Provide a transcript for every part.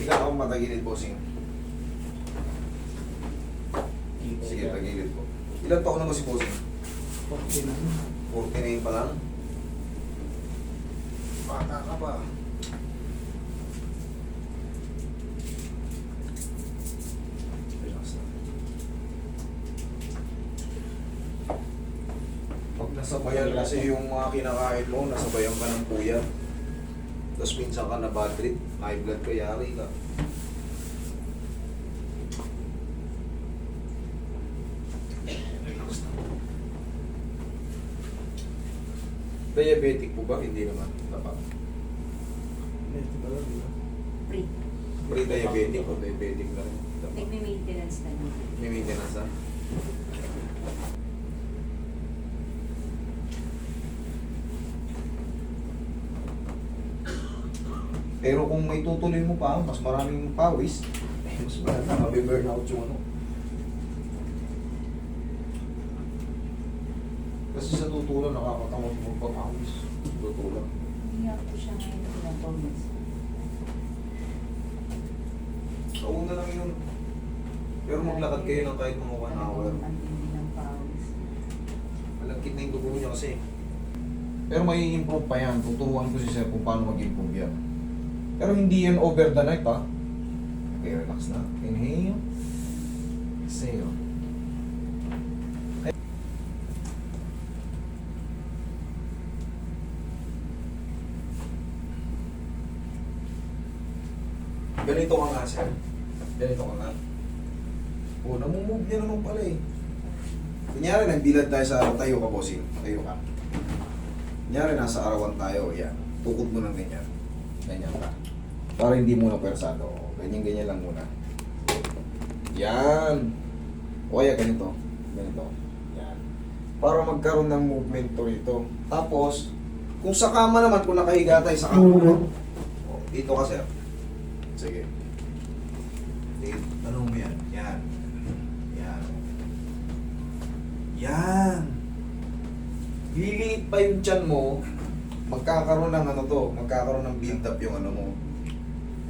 Tingnan ako matagilid, bossing. Sige, tagilid po. Ilan taon na ba si bossing? 49 pa lang? Bata ka pa. Relax na. Pag nasabayan kasi yung mga kinakain mo, nasabayan ka ng puyat. Tapos minsan ka na bad trip, high blood ka, yari ka. Relax na. Diabetic po ba? Hindi naman. Dapat. Free. Pre-diabetic o diabetic na rin. Dapat. Nagme-maintenance na lang. May maintenance na. Pero kung may tutuloy mo pa, mas maraming pawis, mas maganda, mabiburn out yung ano. Kasi sa tutulan, nakakatamot mo pa pawis. Tutulan. Hindi ako siya ngayon ng bonus. So, una lang yun. Pero maglakad kayo ng kahit mga 1 hour. Ang hindi ng pawis. Malagkit na yung dugo niya kasi. Pero may improve pa yan. Tuturuan ko si Sir kung paano mag-improve yan. Pero hindi yan over the night, ha? Okay, relax na. Inhale. Exhale. Ganito ka nga, Sir. Ganito ka nga. O, namumove niya naman pala eh. Kunyari, nagbilad tayo sa araw, tayo ka, bossing. Tayo ka. Kunyari, nasa arawan tayo. Yan. Tukod mo ng ganyan. Ganyan ka. Para hindi muna pwersado. Ganyan-ganyan lang muna. Yan. O kaya ganito. Ganito. Yan. Para magkaroon ng movement to rito. Tapos, kung sa kama naman, kung nakahiga tayo sa kama, o, dito ka, sir. Sige. Tanong mo yan. Yan. Yan. Yan. Liliit pa yung tiyan mo, magkakaroon ng ano to, magkakaroon ng build up yung ano mo.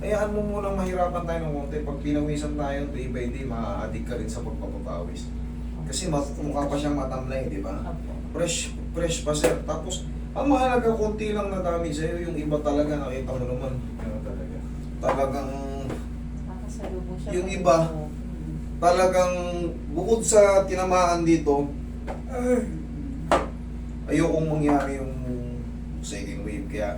Hayaan mo munang mahirapan tayo ng konti. Pag pinawisan tayo, day by day, ma-addict ka rin sa pagpapapawis. Kasi mukha pa siyang matamlay, di ba? Fresh pa, sir. Tapos, ang mahalaga, konti lang na damage sa'yo. Yung iba talaga, nakita mo naman. Ano talaga? Talagang, Kakasalubong siya. yung iba, talagang bukod sa tinamaan dito, ayokong mangyari yung second wave. Kaya,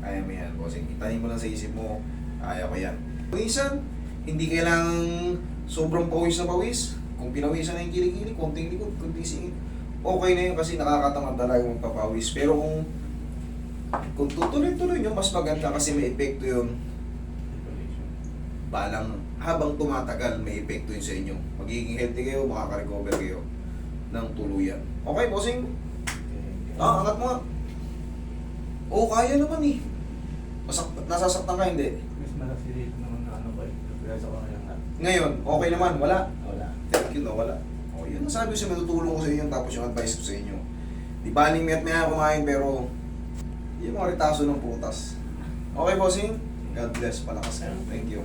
kaya mo yan, bossing. Itahin mo lang sa isip mo, kaya ko yan. Pawisan, hindi kailangang sobrang pawis na pawis. Kung pinawisan na yung kilikili, konting likod, konting singit, okay na yun kasi nakakatamad talaga magpapawis. Pero kung tutuloy-tuloy nyo, mas maganda kasi may epekto yun. Balang habang tumatagal, may epekto yun sa inyo. Magiging healthy kayo, makaka-recover kayo ng tuluyan. Okay, bossing? Angat mo nga. Oo, kaya naman eh. Nasasaktan ka, hindi? Mas malaki dito naman na ano ba eh. Kaya sa kanya nga. Ngayon, okay naman, wala. Wala. Thank you, no, wala. O, yun ang sabi ko sa matutulong ko sa inyo, tapos yung advice ko sa inyo. Di baling miyat na kumain, pero yung mga ritaso ng prutas. Okay, bossing? God bless, palakas ka. Thank you.